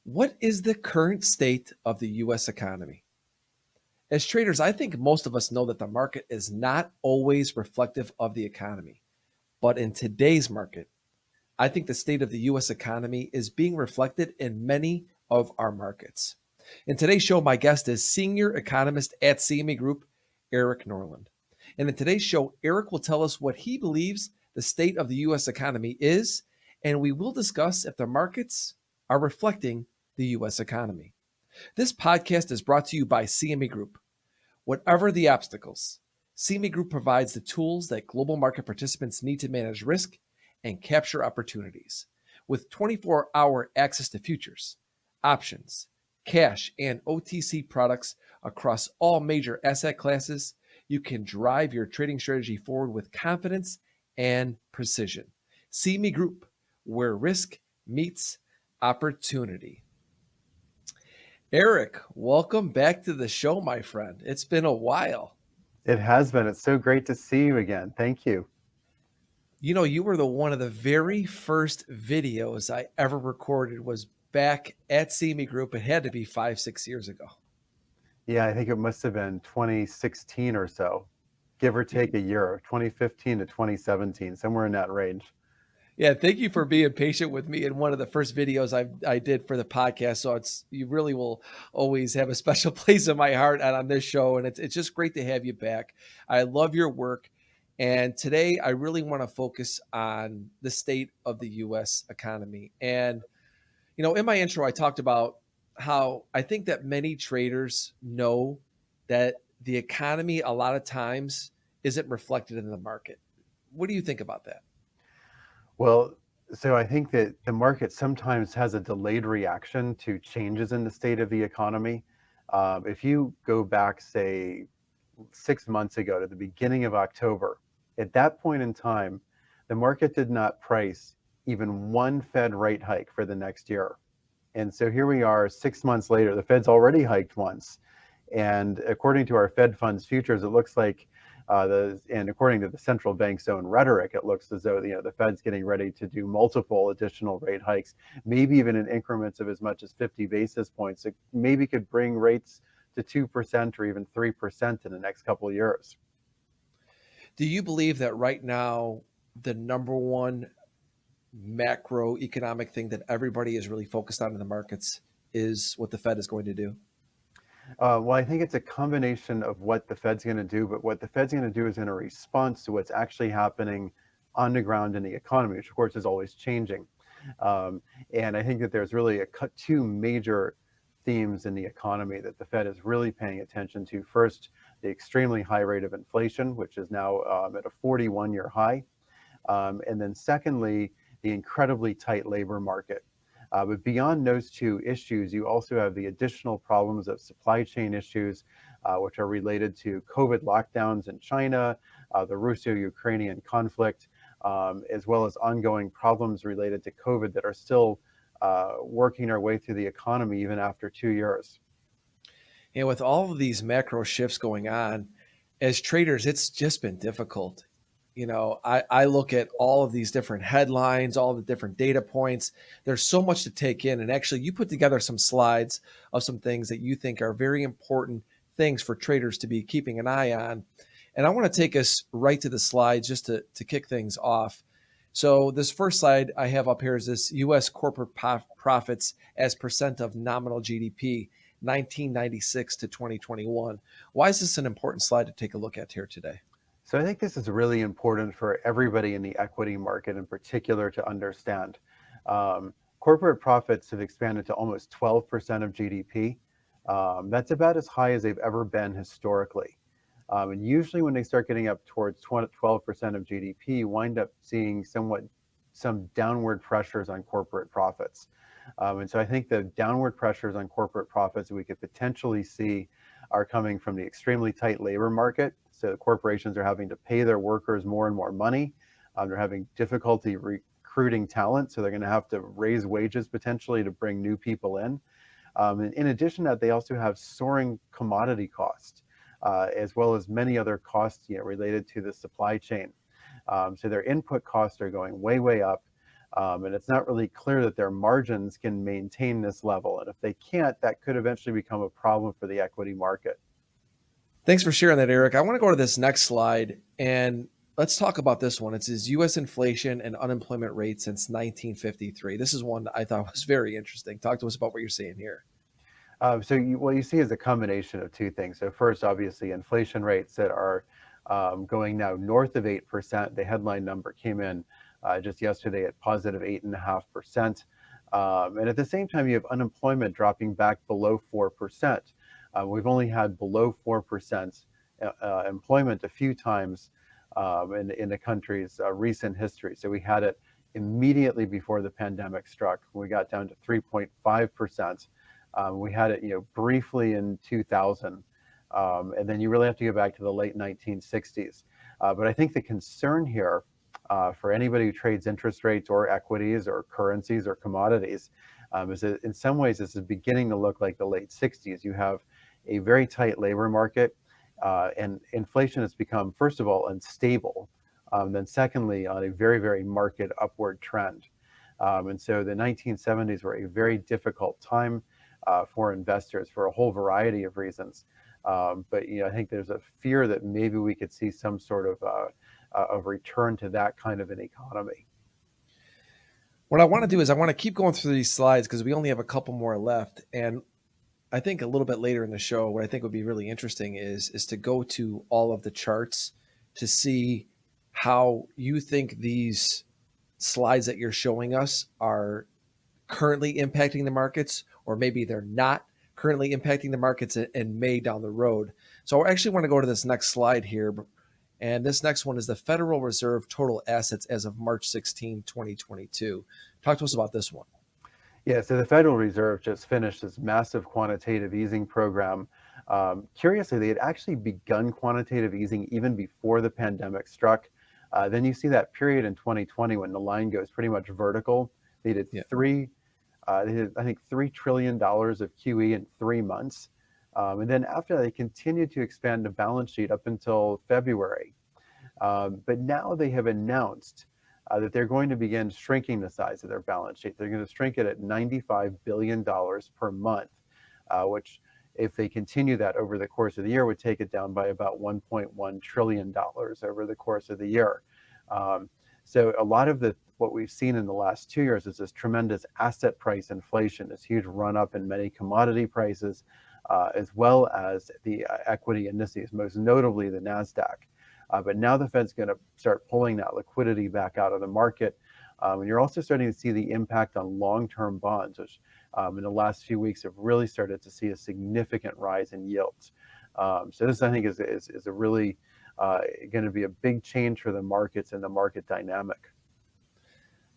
What is the current state of the US economy? As traders, I think most of us know that the market is not always reflective of the economy. But in today's market, I think the state of the US economy is being reflected in many of our markets. In today's show, my guest is senior economist at CME Group, Erik Norland. And in today's show, Erik will tell us what he believes the state of the US economy is, and we will discuss if the markets are reflecting the US economy. This podcast is brought to you by CME Group. Whatever the obstacles, CME Group provides the tools that global market participants need to manage risk and capture opportunities. With 24-hour access to futures, options, cash, and OTC products across all major asset classes, you can drive your trading strategy forward with confidence and precision. CME Group, where risk meets opportunity. Erik, welcome back to the show, my friend. It's been a while. It has been. It's so great to see you again. Thank you. You know, you were one of the very first videos I ever recorded was back at CME Group. It had to be 5, 6 years ago. Yeah, I think it must have been 2016 or so, give or take a year, 2015 to 2017, somewhere in that range. Yeah, thank you for being patient with me in one of the first videos I did for the podcast. So you really will always have a special place in my heart and on this show, and it's just great to have you back. I love your work, and today I really want to focus on the state of the U.S. economy. And in my intro, I talked about how I think that many traders know that the economy a lot of times isn't reflected in the market. What do you think about that? Well, so I think that the market sometimes has a delayed reaction to changes in the state of the economy. If you go back, say, 6 months ago to the beginning of October, at that point in time, the market did not price even one Fed rate hike for the next year. And so here we are 6 months later, the Fed's already hiked once. And according to our Fed funds futures, it looks like and according to the central bank's own rhetoric, it looks as though the Fed's getting ready to do multiple additional rate hikes, maybe even in increments of as much as 50 basis points. It maybe could bring rates to 2% or even 3% in the next couple of years. Do you believe that right now the number one macroeconomic thing that everybody is really focused on in the markets is what the Fed is going to do? Well, I think it's a combination of what the Fed's going to do, but what the Fed's going to do is in a response to what's actually happening on the ground in the economy, which of course is always changing. Um, and I think that there's really two major themes in the economy that the Fed is really paying attention to. First, the extremely high rate of inflation, which is now at a 41-year high. And then secondly, the incredibly tight labor market. But beyond those two issues, you also have the additional problems of supply chain issues, which are related to COVID lockdowns in China, the Russo-Ukrainian conflict, as well as ongoing problems related to COVID that are still working their way through the economy even after 2 years. And with all of these macro shifts going on, as traders, it's just been difficult. I look at all of these different headlines, all the different data points. There's so much to take in. And actually, you put together some slides of some things that you think are very important things for traders to be keeping an eye on. And I want to take us right to the slides just to kick things off. So this first slide I have up here is this U.S. corporate profits as percent of nominal GDP, 1996 to 2021. Why is this an important slide to take a look at here today? So I think this is really important for everybody in the equity market in particular to understand. Corporate profits have expanded to almost 12% of GDP. That's about as high as they've ever been historically. And usually when they start getting up towards 12% of GDP, you wind up seeing some downward pressures on corporate profits. And so I think the downward pressures on corporate profits we could potentially see are coming from the extremely tight labor market. So corporations are having to pay their workers more and more money. They're having difficulty recruiting talent, so they're going to have to raise wages potentially to bring new people in. And in addition to that, they also have soaring commodity costs, as well as many other costs related to the supply chain. So their input costs are going way, way up. And it's not really clear that their margins can maintain this level. And if they can't, that could eventually become a problem for the equity market. Thanks for sharing that, Erik. I want to go to this next slide and let's talk about this one. It says U.S. inflation and unemployment rate since 1953. This is one that I thought was very interesting. Talk to us about what you're seeing here. What you see is a combination of two things. So first, obviously, inflation rates that are going now north of 8%. The headline number came in just yesterday at positive 8.5%. And at the same time, you have unemployment dropping back below 4%. We've only had below 4% employment a few times in the country's recent history. So we had it immediately before the pandemic struck. We got down to 3.5%. We had it, briefly in 2000, and then you really have to go back to the late 1960s. But I think the concern here for anybody who trades interest rates or equities or currencies or commodities is that in some ways this is beginning to look like the late 60s. You have a very tight labor market, and inflation has become, first of all, unstable. Then secondly, on a very, very marked upward trend. And so the 1970s were a very difficult time for investors for a whole variety of reasons. But I think there's a fear that maybe we could see some sort of return to that kind of an economy. What I want to do is I want to keep going through these slides because we only have a couple more left. And I think a little bit later in the show, what I think would be really interesting is to go to all of the charts to see how you think these slides that you're showing us are currently impacting the markets, or maybe they're not currently impacting the markets and may down the road. So I actually want to go to this next slide here. And this next one is the Federal Reserve total assets as of March 16, 2022. Talk to us about this one. Yeah, so the Federal Reserve just finished this massive quantitative easing program. Curiously, they had actually begun quantitative easing even before the pandemic struck. Then you see that period in 2020 when the line goes pretty much vertical. They did I think $3 trillion of QE in 3 months. And then after that, they continued to expand the balance sheet up until February. But now they have announced that they're going to begin shrinking the size of their balance sheet. They're going to shrink it at $95 billion per month, which, if they continue that over the course of the year, would take it down by about $1.1 trillion over the course of the year. So a lot of what we've seen in the last 2 years is this tremendous asset price inflation, this huge run up in many commodity prices, as well as the equity indices, most notably the Nasdaq. But now the Fed's going to start pulling that liquidity back out of the market. And you're also starting to see the impact on long-term bonds, which in the last few weeks have really started to see a significant rise in yields. So this, I think, is a really going to be a big change for the markets and the market dynamic.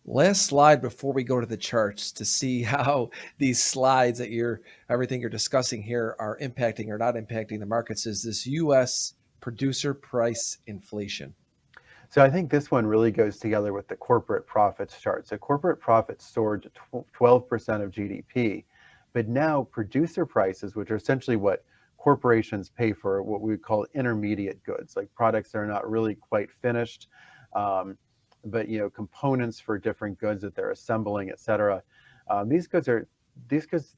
Last slide before we go to the charts to see how these slides that everything you're discussing here are impacting or not impacting the markets is this U.S. producer price inflation. So I think this one really goes together with the corporate profits chart. So corporate profits soared to 12% of GDP, but now producer prices, which are essentially what corporations pay for what we would call intermediate goods, like products that are not really quite finished, but components for different goods that they're assembling, et cetera. These goods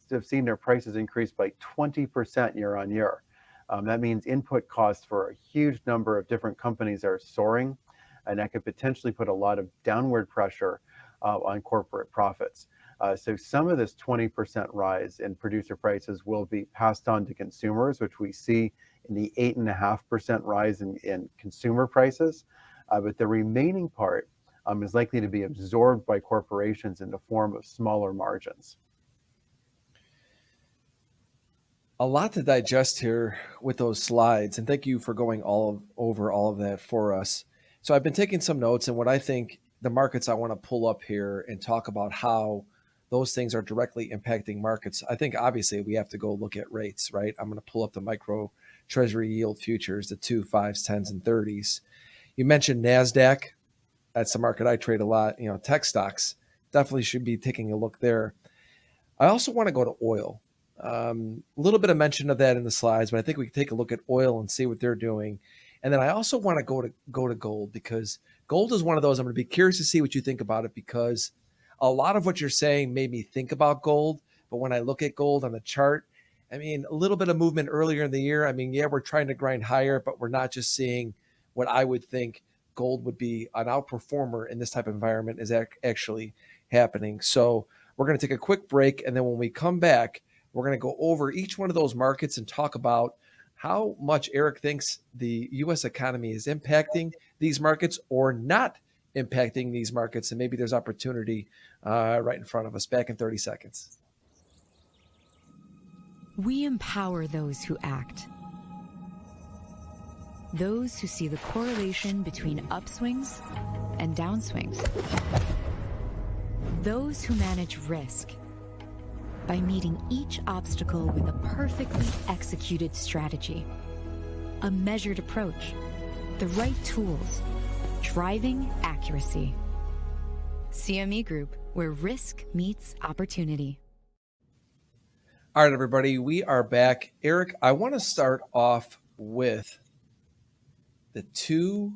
have seen their prices increase by 20% year on year. That means input costs for a huge number of different companies are soaring, and that could potentially put a lot of downward pressure on corporate profits. So some of this 20% rise in producer prices will be passed on to consumers, which we see in the 8.5% rise in consumer prices. But the remaining part is likely to be absorbed by corporations in the form of smaller margins. A lot to digest here with those slides, and thank you for going over all of that for us. So I've been taking some notes, and what I think the markets I want to pull up here and talk about how those things are directly impacting markets. I think obviously we have to go look at rates, right? I'm going to pull up the micro Treasury yield futures, the 2s, 5s, 10s, and 30s. You mentioned Nasdaq. That's the market I trade a lot. Tech stocks definitely should be taking a look there. I also want to go to oil. A little bit of mention of that in the slides, but I think we can take a look at oil and see what they're doing. And then I also want to go to gold, because gold is one of those I'm going to be curious to see what you think about it, because a lot of what you're saying made me think about gold. But when I look at gold on the chart, I mean, a little bit of movement earlier in the year. I mean, yeah, we're trying to grind higher, but we're not just seeing what I would think gold would be an outperformer in this type of environment is actually happening. So we're going to take a quick break. And then when we come back, we're going to go over each one of those markets and talk about how much Erik thinks the U.S. economy is impacting these markets or not impacting these markets. And maybe there's opportunity right in front of us. Back in 30 seconds. We empower those who act. Those who see the correlation between upswings and downswings. Those who manage risk by meeting each obstacle with a perfectly executed strategy, a measured approach, the right tools, driving accuracy. CME Group, where risk meets opportunity. All right, everybody, we are back. Erik, I want to start off with the 2,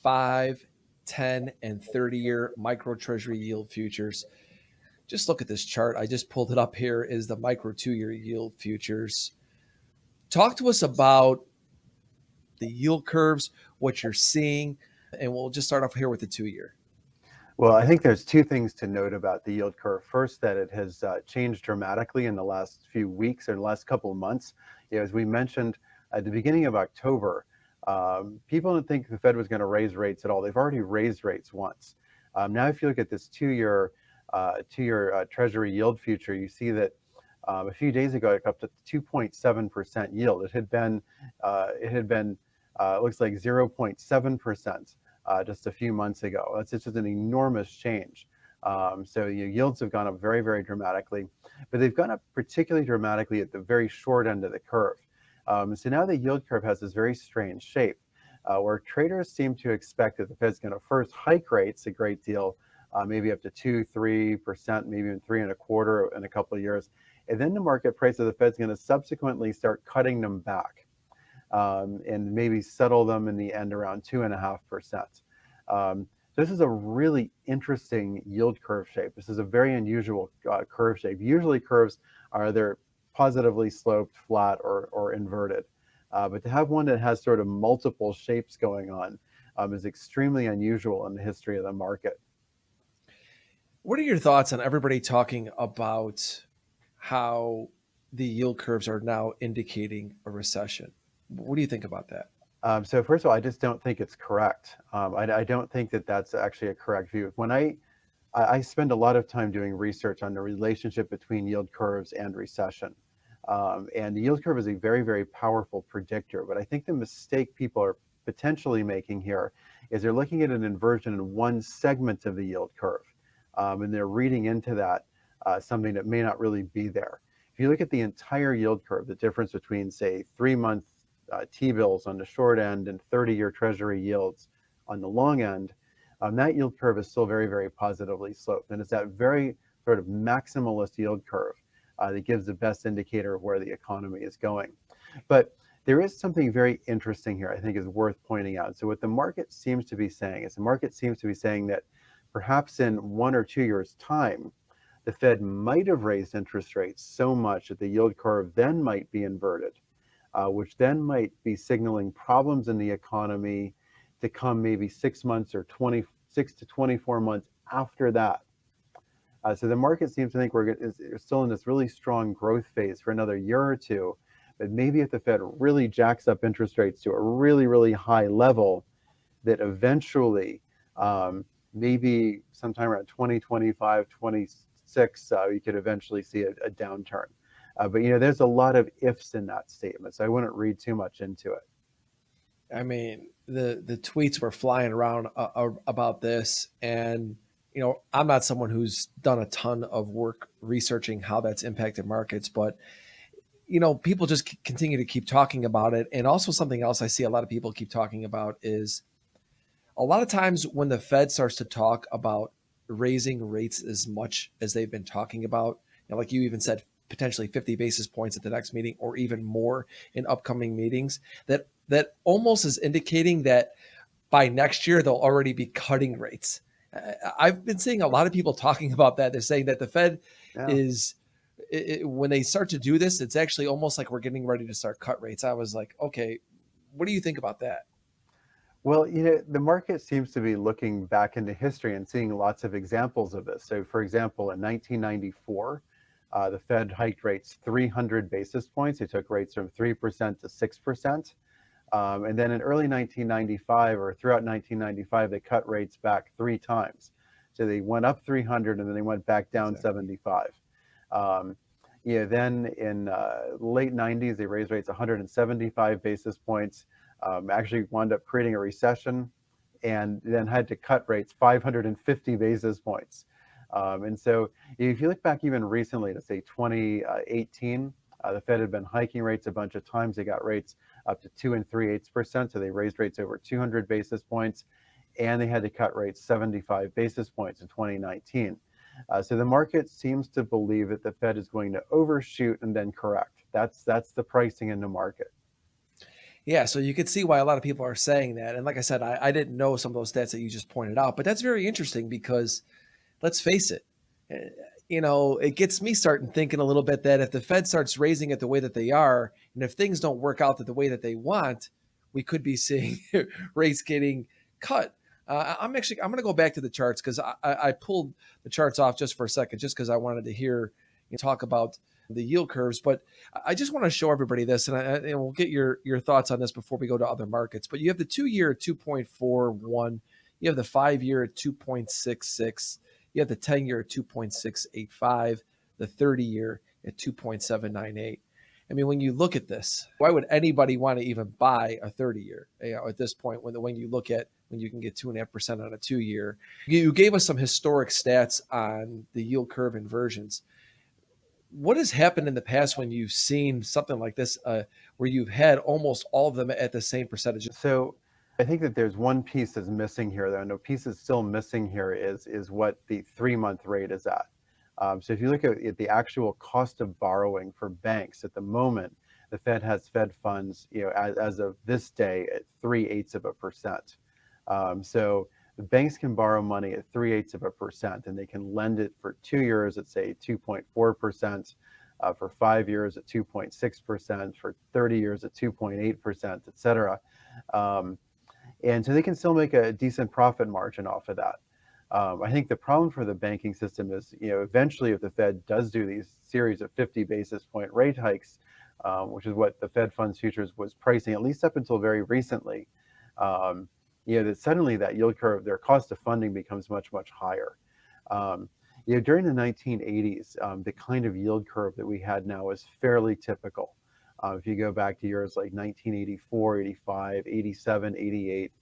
5, 10, and 30-year micro treasury yield futures. Just look at this chart. I just pulled it up here, is the micro 2-year yield futures. Talk to us about the yield curves, what you're seeing, and we'll just start off here with the 2-year. Well, I think there's two things to note about the yield curve. First, that it has changed dramatically in the last few weeks or the last couple of months. As we mentioned at the beginning of October, people didn't think the Fed was going to raise rates at all. They've already raised rates once. Now, if you look at this two-year Treasury yield future, you see that a few days ago it got up to 2.7% yield. It had been looks like 0.7%. Just a few months ago. That's just an enormous change. So yields have gone up very, very dramatically, but they've gone up particularly dramatically at the very short end of the curve. So now the yield curve has this very strange shape where traders seem to expect that the Fed's going to first hike rates a great deal, maybe up to 2-3%, maybe even 3.25% in a couple of years. And then the market price of the Fed's going to subsequently start cutting them back. And maybe settle them in the end around 2.5%. This is a really interesting yield curve shape. This is a very unusual curve shape. Usually curves are either positively sloped, flat, or inverted. But to have one that has sort of multiple shapes going on is extremely unusual in the history of the market. What are your thoughts on everybody talking about how the yield curves are now indicating a recession? What do you think about that? So first of all, I just don't think it's correct. I don't think that that's actually a correct view. When I spend a lot of time doing research on the relationship between yield curves and recession. And the yield curve is a very, very powerful predictor. But I think the mistake people are potentially making here is they're looking at an inversion in one segment of the yield curve. And they're reading into that something that may not really be there. If you look at the entire yield curve, the difference between, say, 3-month T-bills on the short end and 30-year Treasury yields on the long end, that yield curve is still very, very positively sloped. And it's that very sort of maximalist yield curve that gives the best indicator of where the economy is going. But there is something very interesting here I think is worth pointing out. So what the market seems to be saying is that perhaps in 1 or 2 years' time, the Fed might have raised interest rates so much that the yield curve then might be inverted. Which then might be signaling problems in the economy to come maybe 6 months or 26 to 24 months after that. So the market seems to think we're still in this really strong growth phase for another year or two. But maybe if the Fed really jacks up interest rates to a really, really high level, that eventually, maybe sometime around 2025, 26, you could eventually see a downturn. But there's a lot of ifs in that statement, so I wouldn't read too much into it. I mean, the tweets were flying around about this, and I'm not someone who's done a ton of work researching how that's impacted markets, but people just continue to keep talking about it. And also something else I see a lot of people keep talking about is a lot of times when the Fed starts to talk about raising rates as much as they've been talking about, like you even said, potentially 50 basis points at the next meeting or even more in upcoming meetings, that almost is indicating that by next year, they'll already be cutting rates. I've been seeing a lot of people talking about that. They're saying that the Fed Yeah. is, when they start to do this, it's actually almost like we're getting ready to start cut rates. I was like, okay, what do you think about that? Well, you know, the market seems to be looking back into history and seeing lots of examples of this. So, for example, in 1994, the Fed hiked rates 300 basis points. They took rates from 3% to 6%. And then in early 1995 or throughout 1995, they cut rates back three times. So they went up 300 and then they went back down Exactly. 75. Um, then in late 90s, they raised rates 175 basis points, actually wound up creating a recession, and then had to cut rates 550 basis points. And so if you look back even recently to say 2018, the Fed had been hiking rates a bunch of times. They got rates up to 2.38%. So they raised rates over 200 basis points, and they had to cut rates 75 basis points in 2019. So the market seems to believe that the Fed is going to overshoot and then correct. That's the pricing in the market. Yeah, so you could see why a lot of people are saying that. And like I said, I didn't know some of those stats that you just pointed out, but that's very interesting because let's face it, eh, it gets me starting thinking a little bit that if the Fed starts raising it the way that they are, and if things don't work out the way that they want, we could be seeing rates getting cut. I'm going to go back to the charts because I pulled the charts off just for a second, just because I wanted to hear you talk about the yield curves. But I just want to show everybody this, and we'll get your thoughts on this before we go to other markets. But you have the 2-year at 2.41, you have the 5-year at 2.66. You have the 10-year at 2.685, the 30-year at 2.798. I mean, when you look at this, why would anybody want to even buy a 30-year at this point when you look at when you can get 2.5% on a 2-year? You gave us some historic stats on the yield curve inversions. What has happened in the past when you've seen something like this, where you've had almost all of them at the same percentage? So I think that there's one piece that's missing here, though. No piece is still missing here is what the 3-month rate is at. So if you look at the actual cost of borrowing for banks at the moment, the Fed has Fed funds, as of this day at 3/8%. So the banks can borrow money at 3/8%, and they can lend it for 2 years at say 2.4%, for 5 years at 2.6%, for 30 years at 2.8%, et cetera. Um, and so they can still make a decent profit margin off of that. I think the problem for the banking system is, eventually if the Fed does do these series of 50 basis point rate hikes, which is what the Fed funds futures was pricing, at least up until very recently, um, that suddenly that yield curve, their cost of funding becomes much, much higher. During the 1980s, the kind of yield curve that we had now is fairly typical. If you go back to years like 1984, 85, 87, 88,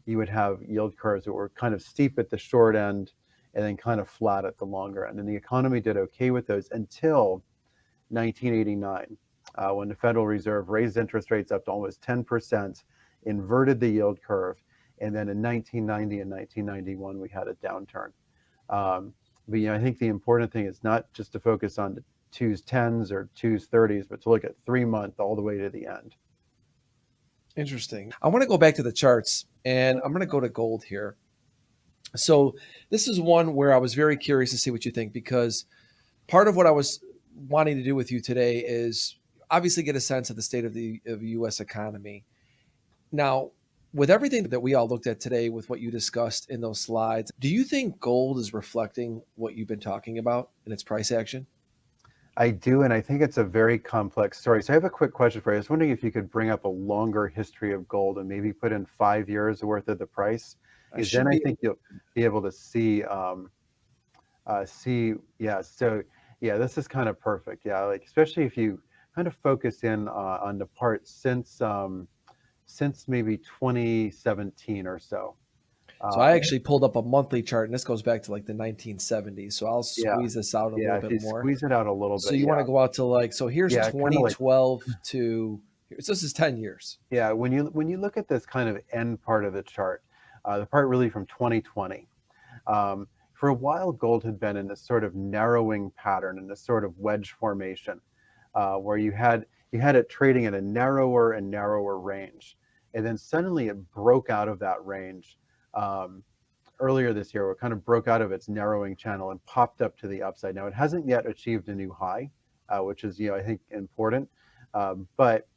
you would have yield curves that were kind of steep at the short end and then kind of flat at the longer end. And the economy did okay with those until 1989, when the Federal Reserve raised interest rates up to almost 10%, inverted the yield curve, and then in 1990 and 1991, we had a downturn. But I think the important thing is not just to focus on the 2s 10s or 2s 30s, but to look at 3-month all the way to the end. Interesting. I want to go back to the charts, and I'm going to go to gold here. So this is one where I was very curious to see what you think, because part of what I was wanting to do with you today is obviously get a sense of the state of the U.S. economy. Now, with everything that we all looked at today, with what you discussed in those slides, do you think gold is reflecting what you've been talking about in its price action? I do, and I think it's a very complex story. So I have a quick question for you. I was wondering if you could bring up a longer history of gold and maybe put in 5 years worth of the price, I because should then I be. think you'll be able to see, yeah. So yeah, this is kind of perfect. Yeah, like especially if you kind of focus in on the part since maybe 2017 or so. So I actually pulled up a monthly chart, and this goes back to like the 1970s. So I'll Yeah, squeeze this out a yeah. little If bit you more. squeeze it out a little So bit, you want yeah, to go out to so here's yeah, kind of like 2012 to so this is 10 years. yeah. When you look at this kind of end part of the chart, the part really from 2020. For a while, gold had been in this sort of narrowing pattern, in this sort of wedge formation, where you had it trading in a narrower and narrower range, and then suddenly it broke out of that range, um, earlier this year, it kind of broke out of its narrowing channel and popped up to the upside. Now, it hasn't yet achieved a new high, which is, I think important. But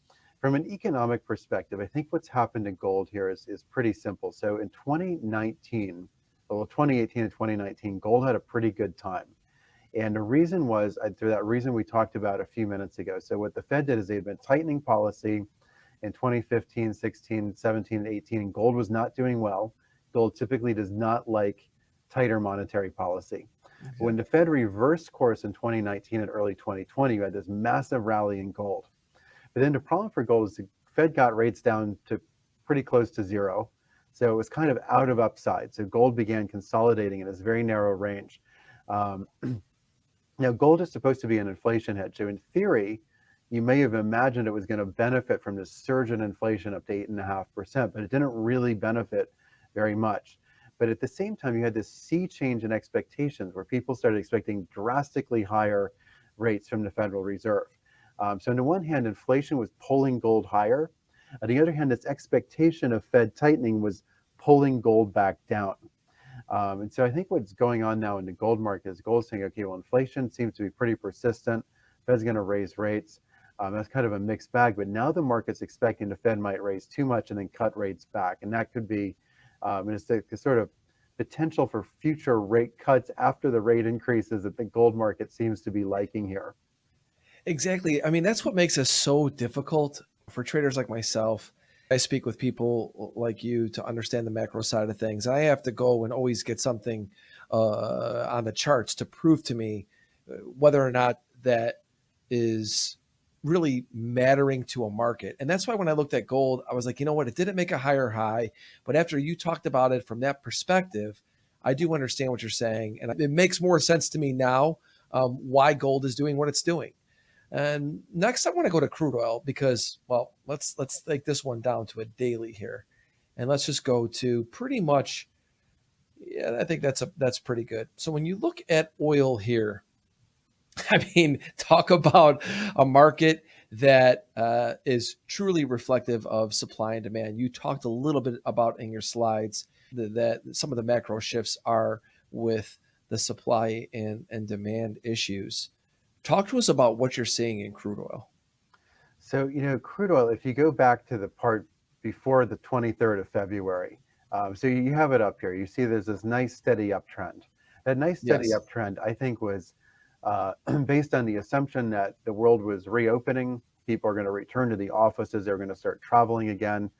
from an economic perspective, I think what's happened in gold here is pretty simple. So in 2018 and 2019, gold had a pretty good time. And the reason was, through that reason we talked about a few minutes ago. So what the Fed did is they've been tightening policy in 2015, 16, 17, 18, and gold was not doing well. Gold typically does not like tighter monetary policy. Okay. When the Fed reversed course in 2019 and early 2020, you had this massive rally in gold. But then the problem for gold is the Fed got rates down to pretty close to zero. So it was kind of out of upside. So gold began consolidating in this very narrow range. Now, gold is supposed to be an inflation hedge. So in theory, you may have imagined it was going to benefit from this surge in inflation up to 8.5%, but it didn't really benefit very much. But at the same time, you had this sea change in expectations where people started expecting drastically higher rates from the Federal Reserve. So on the one hand, inflation was pulling gold higher. On the other hand, this expectation of Fed tightening was pulling gold back down. And so I think what's going on now in the gold market is gold saying, okay, well, inflation seems to be pretty persistent. Fed's going to raise rates. That's kind of a mixed bag. But now the market's expecting the Fed might raise too much and then cut rates back. And that could be, and it's the sort of potential for future rate cuts after the rate increases that the gold market seems to be liking here. Exactly. I mean, that's what makes us so difficult for traders like myself. I speak with people like you to understand the macro side of things. I have to go and always get something on the charts to prove to me whether or not that is really mattering to a market. And that's why when I looked at gold, I was like, you know what, it didn't make a higher high. But after you talked about it from that perspective, I do understand what you're saying. And it makes more sense to me now why gold is doing what it's doing. And next, I want to go to crude oil because, well, let's take this one down to a daily here, and let's just go to pretty much. Yeah, I think that's pretty good. So when you look at oil here, I mean, talk about a market that is truly reflective of supply and demand. You talked a little bit about in your slides that some of the macro shifts are with the supply and demand issues. Talk to us about what you're seeing in crude oil. So, crude oil, if you go back to the part before the 23rd of February, so you have it up here. You see there's this nice steady uptrend. That nice steady uptrend, I think, was based on the assumption that the world was reopening. People are going to return to the offices. They're going to start traveling again.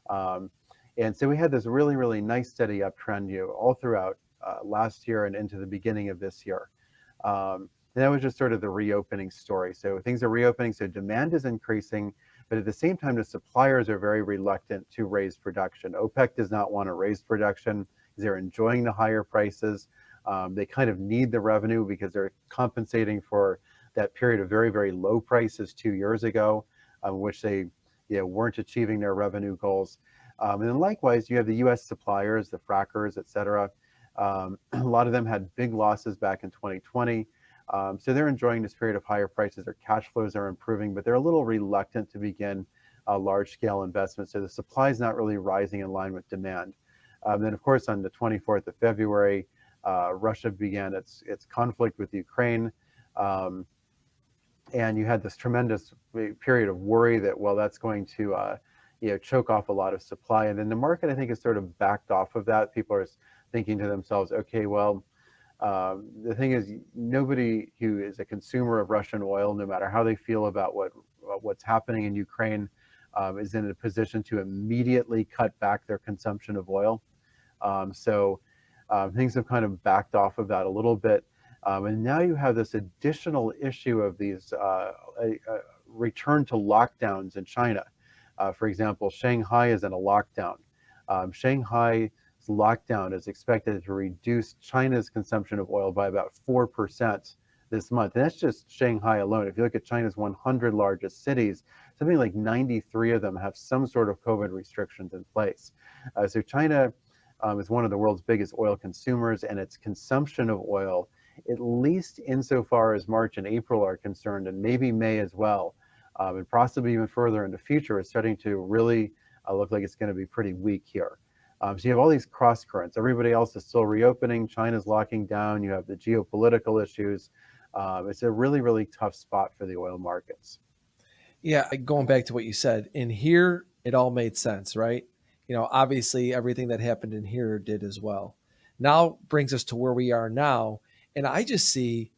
And so we had this really, really nice steady uptrend all throughout last year and into the beginning of this year. And that was just sort of the reopening story. So things are reopening, so demand is increasing, but at the same time, the suppliers are very reluctant to raise production. OPEC does not want to raise production because they're enjoying the higher prices. They kind of need the revenue because they're compensating for that period of very, very low prices 2 years ago, which they weren't achieving their revenue goals. And then likewise, you have the US suppliers, the frackers, et cetera. A lot of them had big losses back in 2020. So they're enjoying this period of higher prices. Their cash flows are improving, but they're a little reluctant to begin large-scale investments. So the supply is not really rising in line with demand. Then, of course, on the 24th of February, Russia began its conflict with Ukraine. And you had this tremendous period of worry that, well, that's going to choke off a lot of supply. And then the market, I think, has sort of backed off of that. People are thinking to themselves, okay, well, the thing is, nobody who is a consumer of Russian oil, no matter how they feel about what's happening in Ukraine, is in a position to immediately cut back their consumption of oil. So things have kind of backed off of that a little bit. And now you have this additional issue of these return to lockdowns in China. For example, Shanghai is in a lockdown. Shanghai lockdown is expected to reduce China's consumption of oil by about 4% this month. And that's just Shanghai alone. If you look at China's 100 largest cities, something like 93 of them have some sort of COVID restrictions in place. So China is one of the world's biggest oil consumers, and its consumption of oil, at least insofar as March and April are concerned, and maybe May as well, and possibly even further in the future, is starting to really look like it's going to be pretty weak here. So you have all these cross currents. Everybody else is still reopening. China's locking down. You have the geopolitical issues. It's a really, really tough spot for the oil markets. Yeah, going back to what you said, in here, it all made sense, right? Obviously, everything that happened in here did as well. Now brings us to where we are now. And I just see,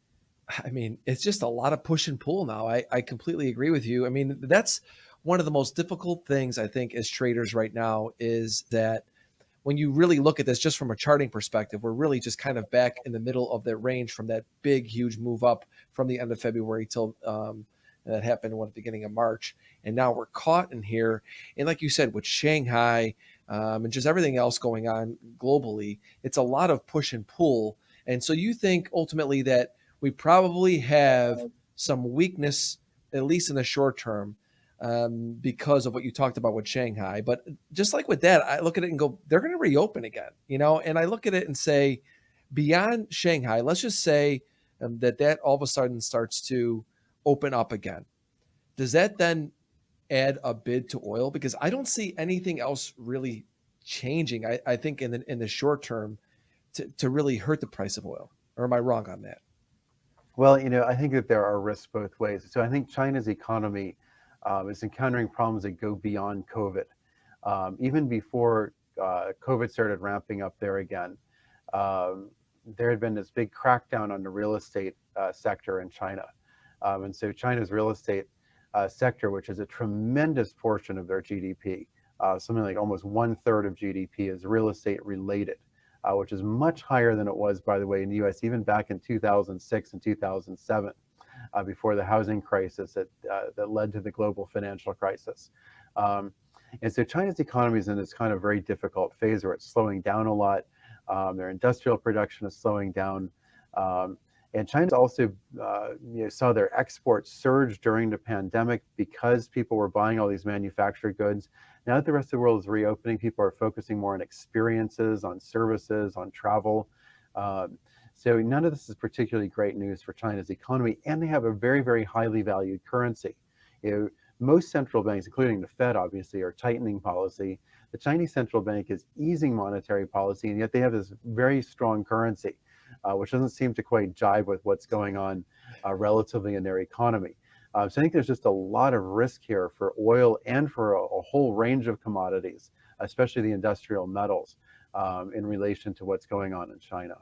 I mean, it's just a lot of push and pull now. I completely agree with you. I mean, that's one of the most difficult things I think as traders right now is that when you really look at this just from a charting perspective, we're really just kind of back in the middle of that range from that big, huge move up from the end of February till that happened at the beginning of March. And now we're caught in here. And like you said, with Shanghai and just everything else going on globally, it's a lot of push and pull. And so you think ultimately that we probably have some weakness, at least in the short term, because of what you talked about with Shanghai. But just like with that, I look at it and go, they're going to reopen again, And I look at it and say, beyond Shanghai, let's just say that all of a sudden starts to open up again. Does that then add a bid to oil? Because I don't see anything else really changing. I think in the short term to really hurt the price of oil. Or am I wrong on that? Well, I think that there are risks both ways. So I think China's economy is encountering problems that go beyond COVID. Even before COVID started ramping up there again, there had been this big crackdown on the real estate sector in China. And so China's real estate sector, which is a tremendous portion of their GDP, something like almost 1/3 of GDP is real estate related, which is much higher than it was, by the way, in the US, even back in 2006 and 2007, before the housing crisis that led to the global financial crisis. And so China's economy is in this kind of very difficult phase where it's slowing down a lot. Their industrial production is slowing down. And China also saw their exports surge during the pandemic because people were buying all these manufactured goods. Now that the rest of the world is reopening, people are focusing more on experiences, on services, on travel. So none of this is particularly great news for China's economy, and they have a very, very highly valued currency. Most central banks, including the Fed, obviously, are tightening policy. The Chinese central bank is easing monetary policy, and yet they have this very strong currency, which doesn't seem to quite jibe with what's going on relatively in their economy. So I think there's just a lot of risk here for oil and for a whole range of commodities, especially the industrial metals, in relation to what's going on in China.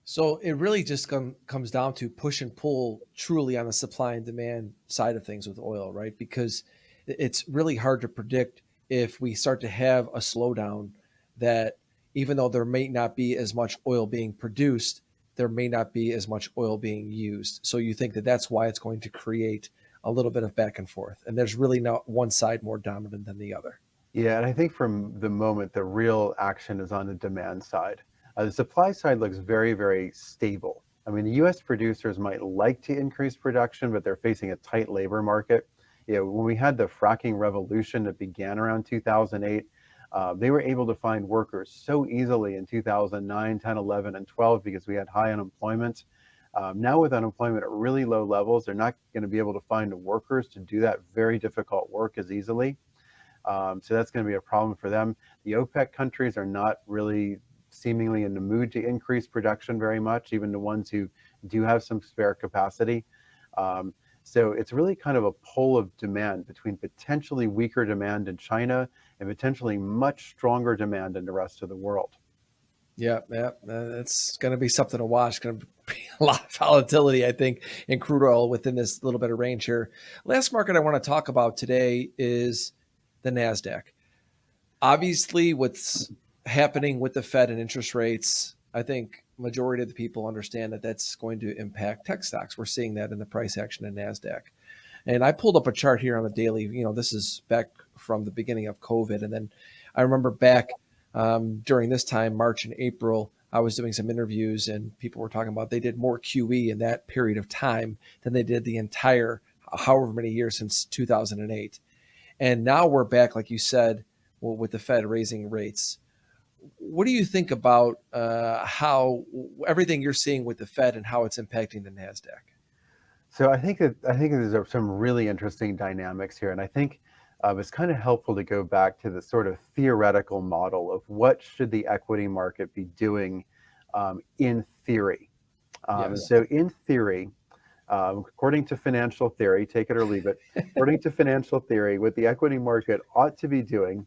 So it really just comes down to push and pull truly on the supply and demand side of things with oil, right? Because it's really hard to predict if we start to have a slowdown that even though there may not be as much oil being produced, there may not be as much oil being used. So you think that that's why it's going to create a little bit of back and forth. And there's really not one side more dominant than the other. Yeah, and I think from the moment the real action is on the demand side. The supply side looks very, very stable. I mean, the US producers might like to increase production, but they're facing a tight labor market. When we had the fracking revolution that began around 2008, they were able to find workers so easily in 2009, 10, 11, and 12 because we had high unemployment. Now with unemployment at really low levels, they're not going to be able to find the workers to do that very difficult work as easily. So that's going to be a problem for them. The OPEC countries are not really seemingly in the mood to increase production very much, even the ones who do have some spare capacity. So it's really kind of a pull of demand between potentially weaker demand in China and potentially much stronger demand in the rest of the world. Yeah, it's going to be something to watch. Going to be a lot of volatility, I think, in crude oil within this little bit of range here. Last market I want to talk about today is the Nasdaq. Obviously, what's happening with the Fed and interest rates, I think majority of the people understand that that's going to impact tech stocks. We're seeing that in the price action in Nasdaq. And I pulled up a chart here on the daily. This is back from the beginning of COVID, and then I remember back during this time, March and April, I was doing some interviews and people were talking about they did more QE in that period of time than they did the entire however many years since 2008. And now we're back, like you said, with the Fed raising rates. What do you think about how everything you're seeing with the Fed and how it's impacting the NASDAQ? So I think there's some really interesting dynamics here, and I think it's kind of helpful to go back to the sort of theoretical model of what should the equity market be doing in theory. Yes. So in theory, according to financial theory, take it or leave it, according to financial theory, what the equity market ought to be doing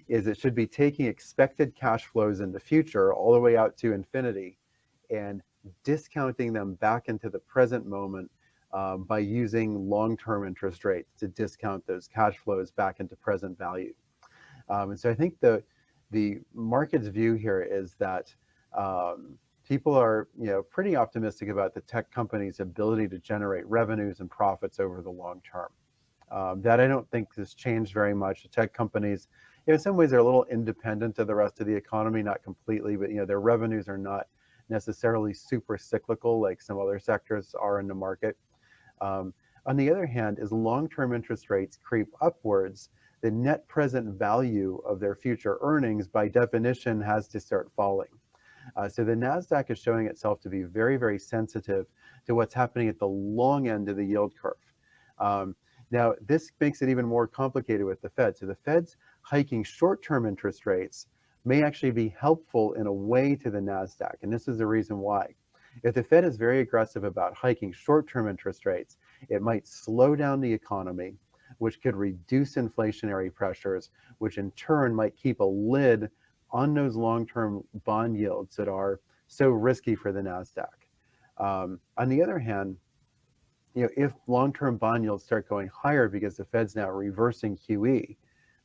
is it should be taking expected cash flows in the future all the way out to infinity and discounting them back into the present moment by using long-term interest rates to discount those cash flows back into present value. And so I think the market's view here is that people are, pretty optimistic about the tech companies' ability to generate revenues and profits over the long term. That I don't think has changed very much. The tech companies, in some ways, are a little independent of the rest of the economy, not completely, but their revenues are not necessarily super cyclical like some other sectors are in the market. On the other hand, as long-term interest rates creep upwards, the net present value of their future earnings, by definition, has to start falling. So the Nasdaq is showing itself to be very, very sensitive to what's happening at the long end of the yield curve. Now, this makes it even more complicated with the Fed. So the Fed's hiking short-term interest rates may actually be helpful in a way to the Nasdaq, and this is the reason why. If the Fed is very aggressive about hiking short-term interest rates, it might slow down the economy, which could reduce inflationary pressures, which in turn might keep a lid on those long-term bond yields that are so risky for the Nasdaq. On the other hand, if long-term bond yields start going higher because the Fed's now reversing QE,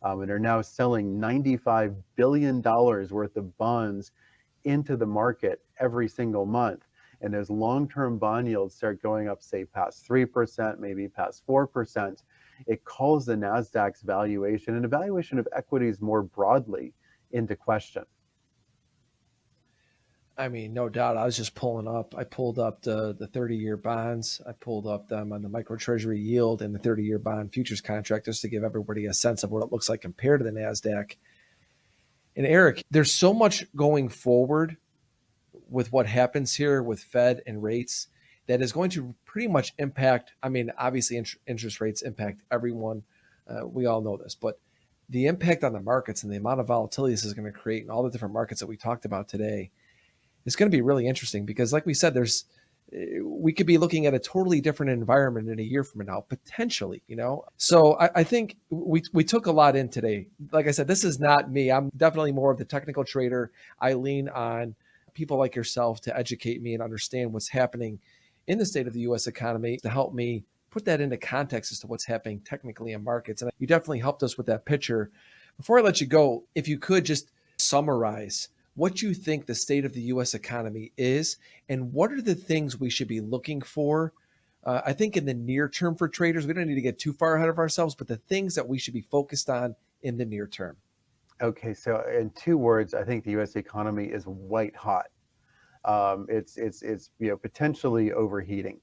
and are now selling $95 billion worth of bonds into the market every single month, and those long-term bond yields start going up, say, past 3%, maybe past 4%, it calls the Nasdaq's valuation and the valuation of equities more broadly into question. I mean, no doubt. I was just I pulled up the 30-year bonds. I pulled up them on the micro treasury yield and the 30-year bond futures contract just to give everybody a sense of what it looks like compared to the NASDAQ. And Erik, there's so much going forward with what happens here with Fed and rates that is going to pretty much impact. I mean, obviously interest rates impact everyone. We all know this, but the impact on the markets and the amount of volatility this is going to create in all the different markets that we talked about today is going to be really interesting because, like we said, we could be looking at a totally different environment in a year from now, potentially, So I think we took a lot in today. Like I said, this is not me. I'm definitely more of the technical trader. I lean on people like yourself to educate me and understand what's happening in the state of the U.S. economy to help me put that into context as to what's happening technically in markets. And you definitely helped us with that picture. Before I let you go, if you could just summarize what you think the state of the U.S. economy is, and what are the things we should be looking for? I think in the near term for traders, we don't need to get too far ahead of ourselves, but the things that we should be focused on in the near term. Okay, so in 2 words, I think the U.S. economy is white hot. It's potentially overheating,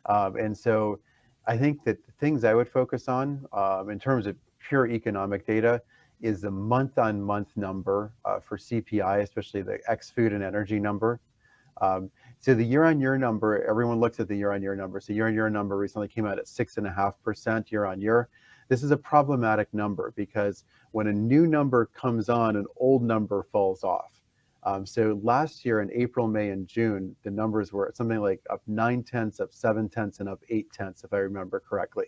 and so I think that the things I would focus on in terms of pure economic data is the month-on-month number for CPI, especially the ex-food and energy number. So the year-on-year number, everyone looks at the year-on-year number. So year-on-year number recently came out at 6.5% year-on-year. This is a problematic number because when a new number comes on, an old number falls off. So last year in April, May, and June, the numbers were something like up 0.9, up 0.7, and up 0.8, if I remember correctly.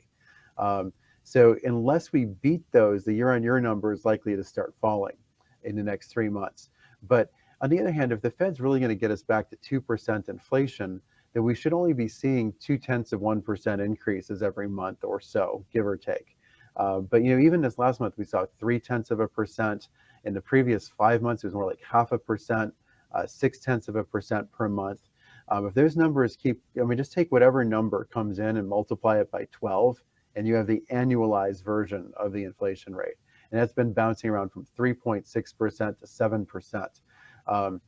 So unless we beat those, the year-on-year number is likely to start falling in the next 3 months. But on the other hand, if the Fed's really going to get us back to 2% inflation, then we should only be seeing 0.2% increases every month or so, give or take. But even this last month, we saw 0.3%. In the previous 5 months, it was more like 0.5%, 0.6% per month. If those numbers just take whatever number comes in and multiply it by 12, and you have the annualized version of the inflation rate. And that's been bouncing around from 3.6% to 7%.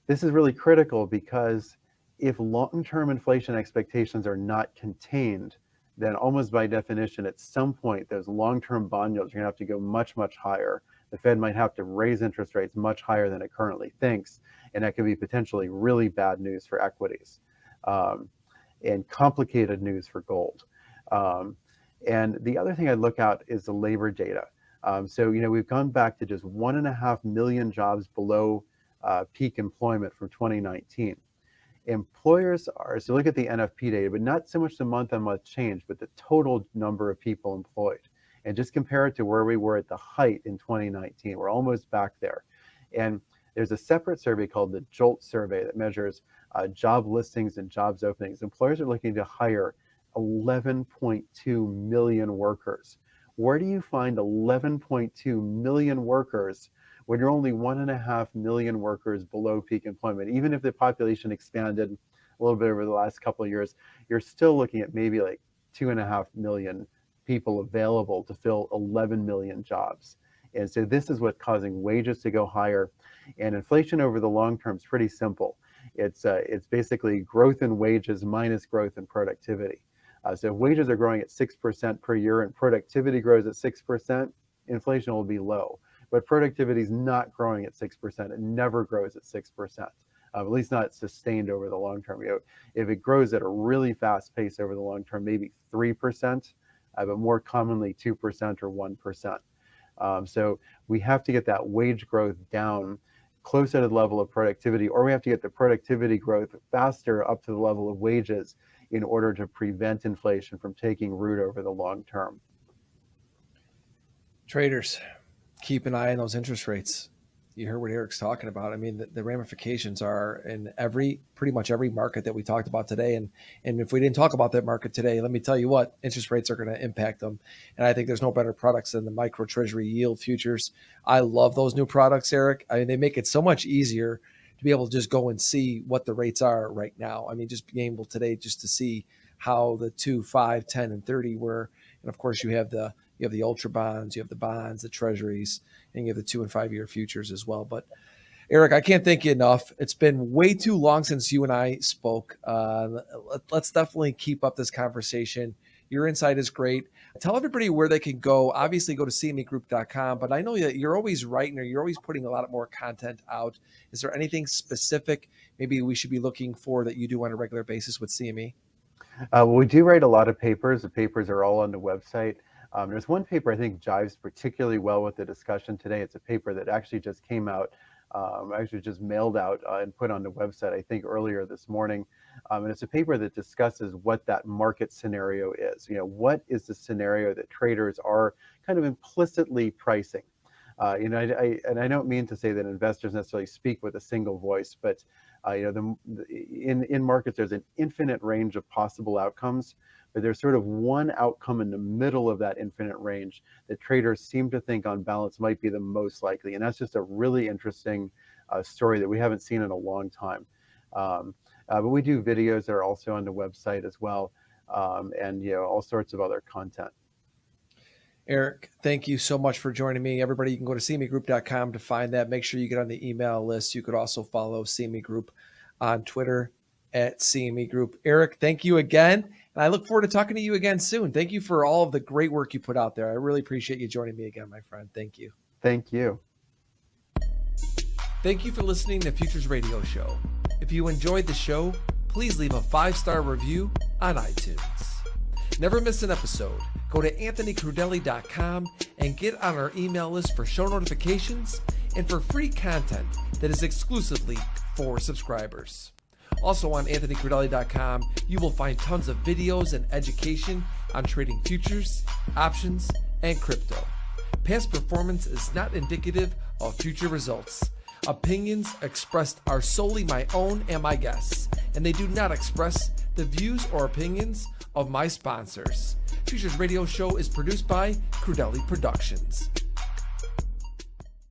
This is really critical because if long-term inflation expectations are not contained, then almost by definition, at some point, those long-term bond yields are going to have to go much, much higher. The Fed might have to raise interest rates much higher than it currently thinks, and that could be potentially really bad news for equities and complicated news for gold. And the other thing I'd look at is the labor data. So, we've gone back to just 1.5 million jobs below peak employment from 2019. Employers are, so look at the NFP data, but not so much the month-on-month change, but the total number of people employed. And just compare it to where we were at the height in 2019. We're almost back there. And there's a separate survey called the JOLT survey that measures job listings and jobs openings. Employers are looking to hire 11.2 million workers. Where do you find 11.2 million workers when you're only 1.5 million workers below peak employment? Even if the population expanded a little bit over the last couple of years, you're still looking at maybe like 2.5 million people available to fill 11 million jobs. And so this is what's causing wages to go higher. And inflation over the long term is pretty simple. It's basically growth in wages minus growth in productivity. So if wages are growing at 6% per year and productivity grows at 6%, inflation will be low. But productivity is not growing at 6%. It never grows at 6%, at least not sustained over the long term. If it grows at a really fast pace over the long term, maybe 3%, but more commonly 2% or 1%. So we have to get that wage growth down closer to the level of productivity, or we have to get the productivity growth faster up to the level of wages in order to prevent inflation from taking root over the long term. Traders, keep an eye on those interest rates. You heard what Erik's talking about. I mean, the ramifications are in pretty much every market that we talked about today. And if we didn't talk about that market today, let me tell you what, interest rates are going to impact them. And I think there's no better products than the micro treasury yield futures. I love those new products, Erik. I mean, they make it so much easier to be able to just go and see what the rates are right now. I mean, just being able today just to see how the 2, 5, 10, and 30 were. And of course, you have the ultra bonds, you have the bonds, the treasuries, and you have the 2 and 5 year futures as well. But Erik, I can't thank you enough. It's been way too long since you and I spoke. Let's definitely keep up this conversation. Your insight is great. Tell everybody where they can go. Obviously, go to cmegroup.com, but I know that you're always writing or you're always putting a lot more content out. Is there anything specific maybe we should be looking for that you do on a regular basis with CME? Well, we do write a lot of papers. The papers are all on the website. There's one paper I think jives particularly well with the discussion today. It's a paper that actually just came out, actually just mailed out and put on the website, I think earlier this morning. And it's a paper that discusses what that market scenario is. What is the scenario that traders are kind of implicitly pricing? And I don't mean to say that investors necessarily speak with a single voice, but in markets, there's an infinite range of possible outcomes, but there's sort of one outcome in the middle of that infinite range that traders seem to think on balance might be the most likely. And that's just a really interesting story that we haven't seen in a long time. But we do videos that are also on the website as well, and all sorts of other content. Erik, thank you so much for joining me. Everybody, you can go to cmegroup.com to find that. Make sure you get on the email list. You could also follow CME Group on Twitter at CME Group. Erik, thank you again. And I look forward to talking to you again soon. Thank you for all of the great work you put out there. I really appreciate you joining me again, my friend. Thank you. Thank you. Thank you for listening to Futures Radio Show. If you enjoyed the show, please leave a 5-star review on iTunes. Never miss an episode. Go to anthonycrudele.com and get on our email list for show notifications and for free content that is exclusively for subscribers. Also on anthonycrudele.com, you will find tons of videos and education on trading futures, options, and crypto. Past performance is not indicative of future results. Opinions expressed are solely my own and my guests, and they do not express the views or opinions of my sponsors. Futures Radio Show is produced by Crudele Productions.